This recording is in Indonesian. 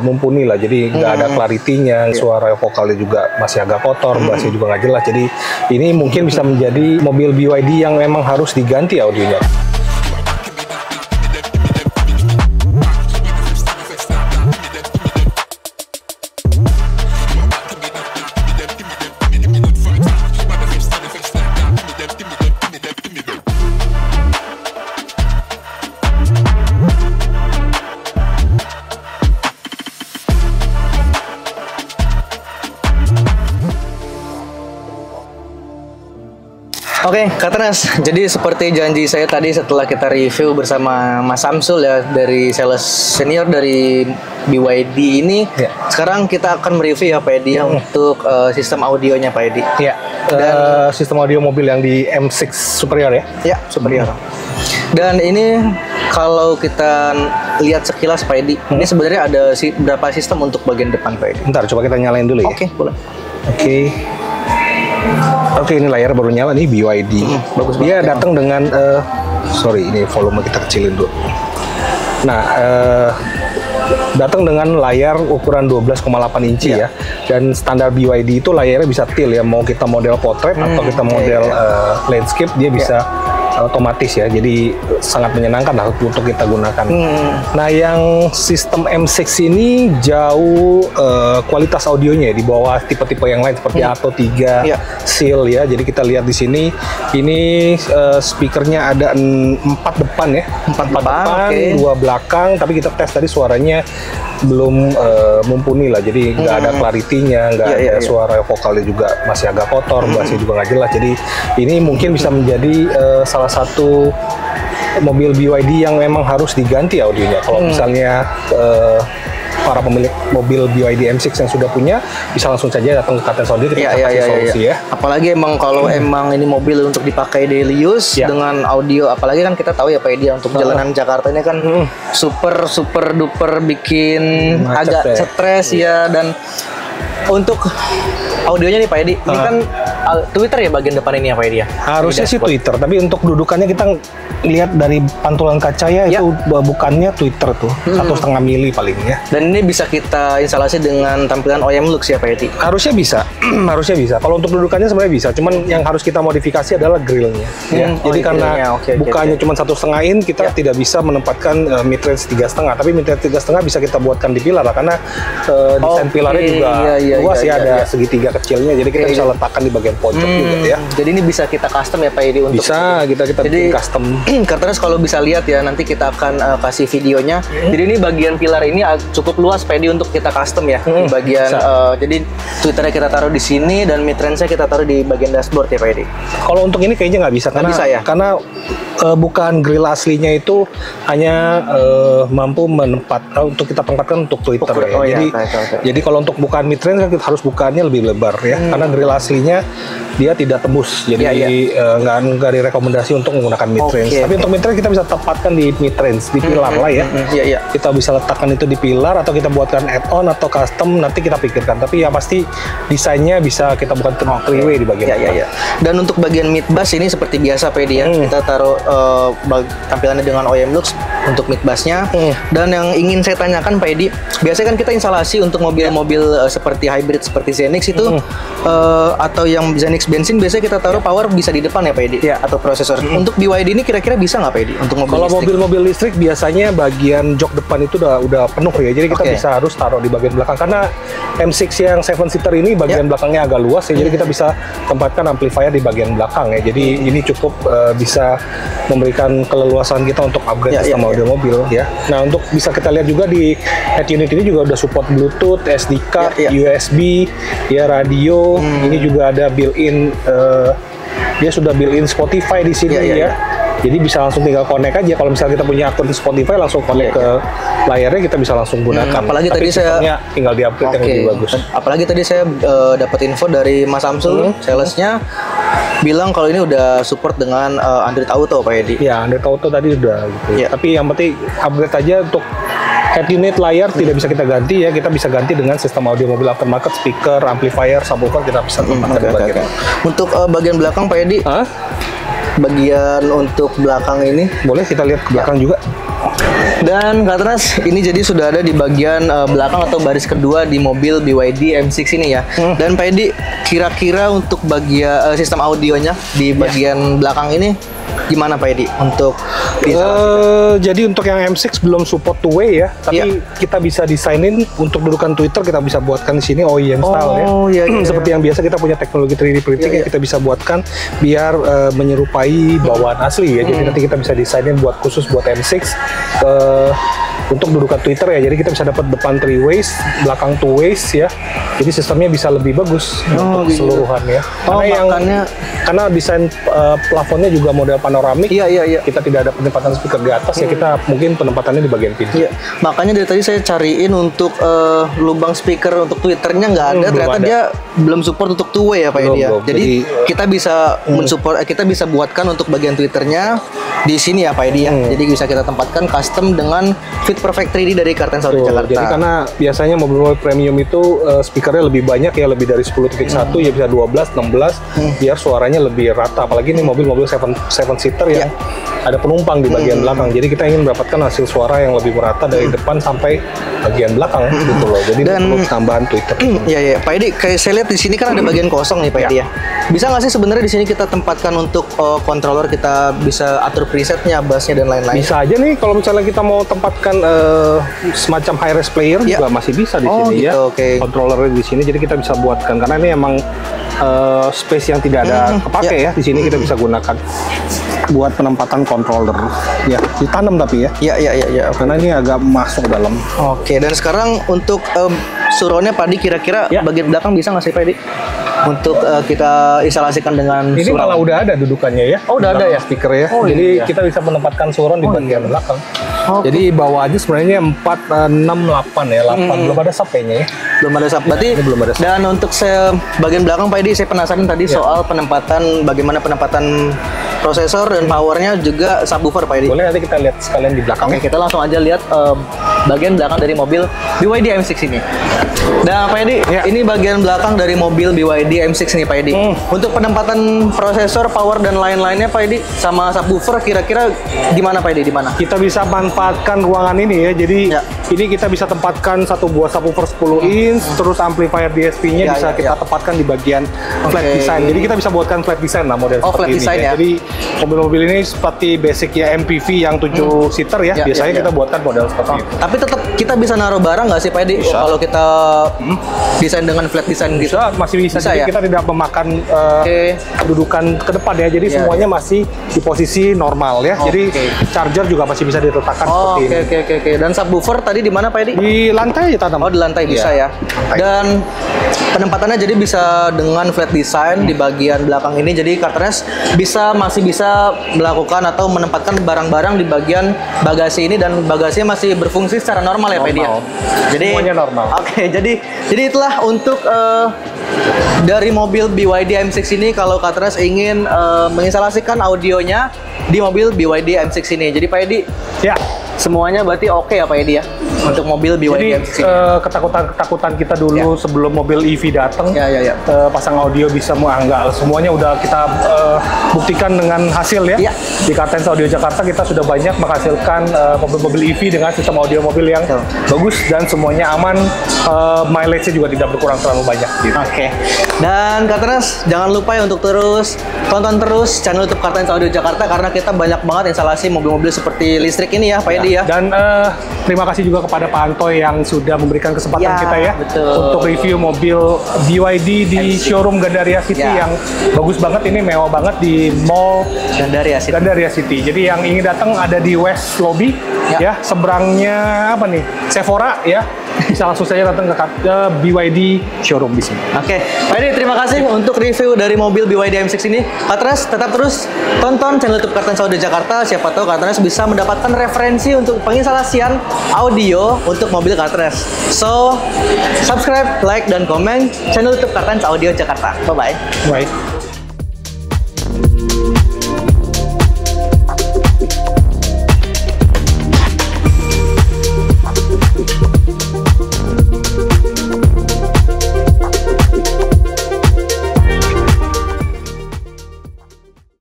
mumpuni lah, jadi nggak ada clarity-nya, suara vokalnya juga masih agak kotor, bassnya juga nggak jelas. Jadi ini mungkin bisa menjadi mobil BYD yang memang harus diganti audionya. Oke, Kak Tenas, jadi seperti janji saya tadi setelah kita review bersama Mas Samsul ya, dari sales senior dari BYD ini, sekarang kita akan mereview ya Pak Edi untuk sistem audionya Pak Edi. Ya, dan sistem audio mobil yang di M6 Superior ya? Ya, Superior. Dan ini kalau kita lihat sekilas Pak Edi, ini sebenarnya ada berapa sistem untuk bagian depan Pak Edi? Bentar, coba kita nyalain dulu ya. Oke, boleh. Oke, ini layar baru nyala nih, BYD. Bagus Dia banget, datang dengan sorry, ini volume kita kecilin dulu. Nah, datang dengan layar ukuran 12,8 inci ya. Dan standar BYD itu layarnya bisa tilt ya, mau kita model portrait atau kita model landscape, dia bisa otomatis ya, jadi sangat menyenangkan lah untuk kita gunakan. Nah, yang sistem M6 ini jauh kualitas audionya ya, di bawah tipe-tipe yang lain seperti Atto 3, Seal ya. Jadi kita lihat di sini, ini speakernya ada 4 depan ya, 4 depan, 2 belakang. Tapi kita tes tadi suaranya belum mumpuni lah, jadi nggak ada clarity-nya, nggak ada suara vokalnya juga masih agak kotor, bassnya juga nggak jelas. Jadi ini mungkin bisa menjadi salah satu mobil BYD yang memang harus diganti audionya. Kalau misalnya para pemilik mobil BYD M6 yang sudah punya, bisa langsung saja datang ke Katens Audio, kita kasih solusi ya. Apalagi emang kalau emang ini mobil untuk dipakai daily use dengan audio, apalagi kan kita tahu ya Pak Edi, untuk jalanan Jakarta ini kan super duper bikin agak stres ya. Dan untuk audionya nih Pak Edi, ini kan Twitter ya bagian depan ini ya Pak Edi ya? Harusnya sih Twitter, tapi untuk dudukannya kita lihat dari pantulan kaca ya, itu bukannya Twitter tuh, 1,5 mili paling ya. Dan ini bisa kita instalasi dengan tampilan OEM Lux ya Pak Edi? Harusnya bisa, harusnya bisa. Kalau untuk dudukannya sebenarnya bisa, cuman yang harus kita modifikasi adalah grillnya. Jadi karena bukannya cuma 1,5 in, kita tidak bisa menempatkan mid-range 3,5, tapi mid-range 3,5 bisa kita buatkan di pilar lah, karena desain pilarnya juga luas ya, ada segitiga kecilnya, jadi kita bisa letakkan di bagian pojok juga ya. Jadi ini bisa kita custom ya Pak Edi untuk bisa kita bikin custom. Karena kalau bisa lihat ya, nanti kita akan kasih videonya. Jadi ini bagian pilar ini cukup luas Pak Edi untuk kita custom ya. Di bagian jadi Twitternya kita taruh di sini dan midrange-nya kita taruh di bagian dashboard ya Pak Edi. Kalau untuk ini kayaknya nggak bisa, karena bukan grill aslinya itu hanya mampu untuk kita tempatkan untuk Twitter ya. Jadi kalau untuk bukan midrange kan kita harus bukannya lebih lebar ya, karena grill aslinya dia tidak tembus, jadi nggak direkomendasi untuk menggunakan midrange. Tapi untuk midrange kita bisa tempatkan di midrange, di pilar lah ya. Kita bisa letakkan itu di pilar, atau kita buatkan add-on atau custom, nanti kita pikirkan. Tapi ya pasti desainnya bisa kita buat three-way di bagian Dan untuk bagian mid bass ini seperti biasa Pak Edi ya, kita taruh tampilannya dengan OEM Lux untuk mid bassnya. Dan yang ingin saya tanyakan Pak Edi, biasanya kan kita instalasi untuk mobil-mobil seperti hybrid seperti Zenix itu atau yang Zenix bensin, biasanya kita taruh power bisa di depan ya Pak Edi, atau prosesor. Untuk BYD ini kira-kira bisa nggak Pak Edi untuk mobil listrik? Kalau mobil-mobil listrik biasanya bagian jok depan itu udah penuh ya, jadi kita bisa harus taruh di bagian belakang, karena M6 yang 7-seater ini bagian belakangnya agak luas ya, jadi kita bisa tempatkan amplifier di bagian belakang ya. Jadi ini cukup bisa memberikan keleluasan kita untuk upgrade sistem audio mobil ya. Nah, untuk bisa kita lihat juga di head unit ini juga udah support Bluetooth, SD card, USB, ya radio. Ini juga ada built-in, dia sudah built-in Spotify di sini ya. Jadi bisa langsung tinggal connect aja. Kalau misalnya kita punya akun Spotify, langsung connect ke layarnya, kita bisa langsung gunakan. Apalagi tapi tadi saya tinggal di-upgrade yang lebih bagus. Apalagi tadi saya dapat info dari Mas Samsul, salesnya bilang kalau ini udah support dengan Android Auto Pak Edi. Ya, Android Auto tadi udah gitu. Tapi yang penting upgrade aja. Untuk head unit layar tidak bisa kita ganti ya, kita bisa ganti dengan sistem audio mobil aftermarket, speaker, amplifier, subwoofer, kita bisa tempatkan di bagian. Untuk bagian belakang Pak Edi, bagian untuk belakang ini boleh kita lihat ke belakang juga. Dan Kak Trans, ini jadi sudah ada di bagian belakang atau baris kedua di mobil BYD M6 ini ya. Dan Pak Edi, kira-kira untuk bagian sistem audionya di bagian belakang ini gimana Pak Edi untuk jadi untuk yang M6 belum support two way ya, tapi kita bisa desainin untuk dudukan Twitter, kita bisa buatkan di sini OEM style ya. Seperti yang biasa kita punya teknologi 3D printing kita bisa buatkan biar menyerupai bawaan asli ya. Jadi nanti kita bisa desainin buat khusus buat M6 untuk dudukan Twitter ya. Jadi kita bisa dapat depan 3 ways, belakang 2 ways ya. Jadi sistemnya bisa lebih bagus untuk keseluruhan ya. Karena desain plafonnya juga model panoramik. Kita tidak ada penempatan speaker di atas ya, kita mungkin penempatannya di bagian pintu. Makanya dari tadi saya cariin untuk lubang speaker untuk Twitternya nggak ada. Ternyata dia belum support untuk two way ya Pak Edi ya. Jadi kita bisa mensupport, kita bisa buatkan untuk bagian Twitternya di sini ya Pak Edi ya. Jadi bisa kita tempatkan custom dengan Fit Perfect 3D dari Kartens Audio Jakarta. Jadi karena biasanya mobil-mobil premium itu speakernya lebih banyak ya, lebih dari 10.1 ya, bisa 12, 16 biar suaranya lebih rata. Apalagi ini mobil-mobil 7 seater yang ada penumpang di bagian belakang. Jadi kita ingin mendapatkan hasil suara yang lebih merata dari depan sampai bagian belakang gitu loh. Jadi perlu tambahan Twitter. Iya Pak Edi, kayak saya lihat di sini kan ada bagian kosong nih Pak Edi ya. Bisa nggak sih sebenarnya di sini kita tempatkan untuk controller, kita bisa atur presetnya, bassnya dan lain-lain? Bisa aja nih kalau misalnya kita mau tempatkan semacam high res player juga masih bisa di sini ya. Controllernya di sini, jadi kita bisa buatkan karena ini emang space yang tidak ada kepake ya. Di sini kita bisa gunakan buat penempatan controller ya, ditanam tapi ya. Iya. Karena ini agak masuk dalam. Oke, dan sekarang untuk surroundnya Pak Edi, kira-kira bagian belakang bisa nggak sih Pak Edi untuk kita instalasikan dengan ini malah udah ada dudukannya ya. Oh, udah ada ya speaker ya. Jadi kita bisa menempatkan surround di bagian belakang. Jadi bawaannya sebenarnya 468 ya, 8 belum ada sub-nya ya. Belum ada sub. Berarti belum ada sub. Dan untuk bagian belakang Pak Edi, saya penasaran tadi soal penempatan, bagaimana penempatan prosesor dan powernya juga subwoofer Pak Edi. Boleh nanti kita lihat sekalian di belakang. Oke, kita langsung aja lihat bagian belakang dari mobil BYD M6 ini. Nah Pak Edi, ini bagian belakang dari mobil BYD M6 nih Pak Edi. Untuk penempatan prosesor, power dan lain-lainnya Pak Edi, sama subwoofer kira-kira gimana Pak Edi, di mana? Kita bisa manfaatkan ruangan ini ya. Jadi ini kita bisa tempatkan satu buah subwoofer 10 inch, terus amplifier DSP-nya bisa kita tempatkan di bagian flat design. Jadi kita bisa buatkan flat design lah model seperti flat ini. Design, ya. Jadi mobil-mobil ini seperti basic ya MPV yang 7 seater ya. Biasanya kita buatkan model seperti itu. Tapi tetap kita bisa naruh barang nggak sih Pak Edi? Kalau kita desain dengan flat design gitu? Masih bisa. Jadi kita tidak memakan kedudukan ke depan ya. Jadi semuanya masih di posisi normal ya. Jadi charger juga masih bisa diletakkan seperti ini. Oke. Dan subwoofer tadi di mana Pak Edi? Di lantai aja tanam. Oh, di lantai bisa ya. Dan penempatannya jadi bisa dengan flat design di bagian belakang ini. Jadi Kartens masih bisa melakukan atau menempatkan barang-barang di bagian bagasi ini, dan bagasinya masih berfungsi secara normal ya Pak Edi ya? Jadi semuanya normal. Oke, jadi itulah untuk dari mobil BYD M6 ini. Kalau Kartens ingin menginstalasikan audionya di mobil BYD M6 ini, jadi Pak Edi semuanya berarti oke ya Pak Edi ya untuk mobil BYD M6 ini. Ketakutan kita dulu sebelum mobil EV datang, pasang audio bisa enggak, semuanya udah kita buktikan dengan hasil ya. Di Kartens Audio Jakarta kita sudah banyak menghasilkan mobil-mobil EV dengan sistem audio mobil yang bagus dan semuanya aman, mileage-nya juga tidak berkurang terlalu banyak gitu. Dan Kartens jangan lupa ya untuk tonton terus channel YouTube Kartens Audio Jakarta, karena kita banyak banget instalasi mobil-mobil seperti listrik ini ya Pak Edi ya. Dan terima kasih juga kepada Pak Antoy yang sudah memberikan kesempatan kita ya untuk review mobil BYD di showroom Gandaria City yang bagus banget, ini mewah banget di Mall Gandaria City. Jadi yang ingin datang ada di West Lobby ya, seberangnya apa nih, Sephora ya. Bisa langsung saja datang ke BYD showroom di sini. Pak Edi, terima kasih untuk review dari mobil BYD M6 ini. Kartens tetap terus tonton channel YouTube Kartens Audio Jakarta. Siapa tahu Kartens bisa mendapatkan referensi untuk penginstalasian audio untuk mobil Kartens. So, subscribe, like, dan komen channel YouTube Kartens Audio Jakarta. Bye-bye. Bye.